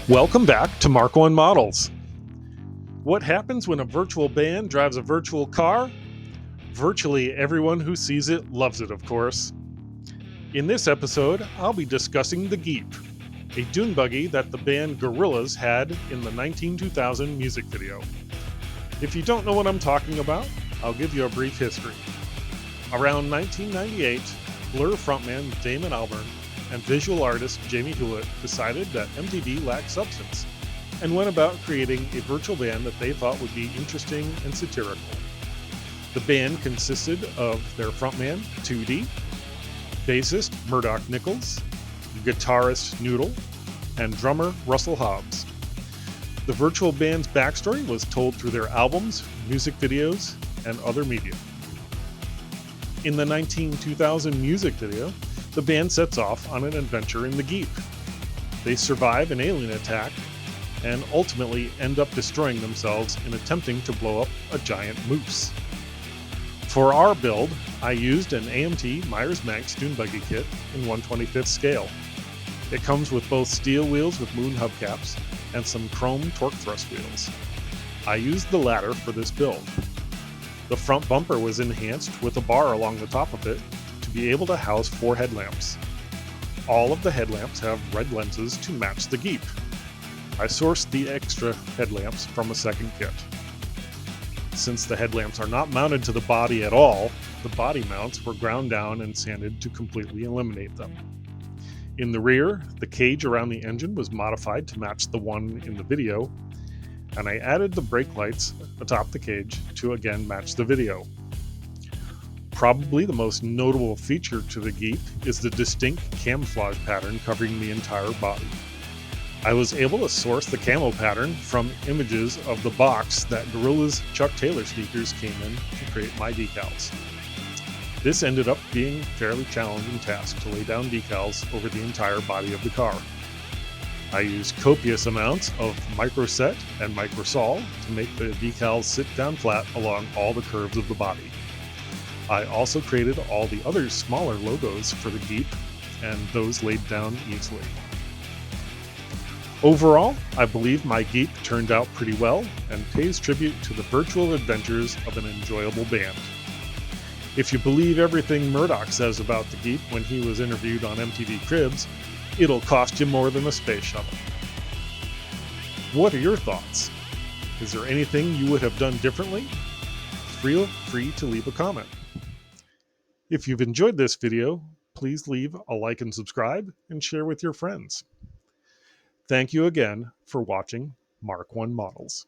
Welcome back to MarkOneModels. What happens when a virtual band drives a virtual car? Virtually everyone who sees it loves it, of course. In this episode, I'll be discussing the Geep, a Dune buggy that the band Gorillaz had in the 2000 music video. If you don't know what I'm talking about, I'll give you a brief history. Around 1998, Blur frontman Damon Albarn and visual artist Jamie Hewlett decided that MTV lacked substance and went about creating a virtual band that they thought would be interesting and satirical. The band consisted of their frontman, 2D, bassist Murdoch Nichols, guitarist Noodle, and drummer Russell Hobbs. The virtual band's backstory was told through their albums, music videos, and other media. In the 2000 music video, the band sets off on an adventure in the Geep. They survive an alien attack and ultimately end up destroying themselves in attempting to blow up a giant moose. For our build, I used an AMT Meyer's Manx Dune Buggy kit in 1/25th scale. It comes with both steel wheels with moon hubcaps and some chrome torque thrust wheels. I used the latter for this build. The front bumper was enhanced with a bar along the top of it to be able to house 4 headlamps. All of the headlamps have red lenses to match the Geep. I sourced the extra headlamps from a second kit. Since the headlamps are not mounted to the body at all, the body mounts were ground down and sanded to completely eliminate them. In the rear, the cage around the engine was modified to match the one in the video, and I added the brake lights atop the cage to again match the video. Probably the most notable feature to the Geep is the distinct camouflage pattern covering the entire body. I was able to source the camo pattern from images of the box that Gorillaz Chuck Taylor sneakers came in to create my decals. This ended up being a fairly challenging task to lay down decals over the entire body of the car. I used copious amounts of microset and microsol to make the decals sit down flat along all the curves of the body. I also created all the other smaller logos for the Geep, and those laid down easily. Overall, I believe my Geep turned out pretty well and pays tribute to the virtual adventures of an enjoyable band. If you believe everything Murdoch says about the Geep when he was interviewed on MTV Cribs, it'll cost you more than a space shuttle. What are your thoughts? Is there anything you would have done differently? Feel free to leave a comment. If you've enjoyed this video, please leave a like and subscribe and share with your friends. Thank you again for watching MarkOneModels.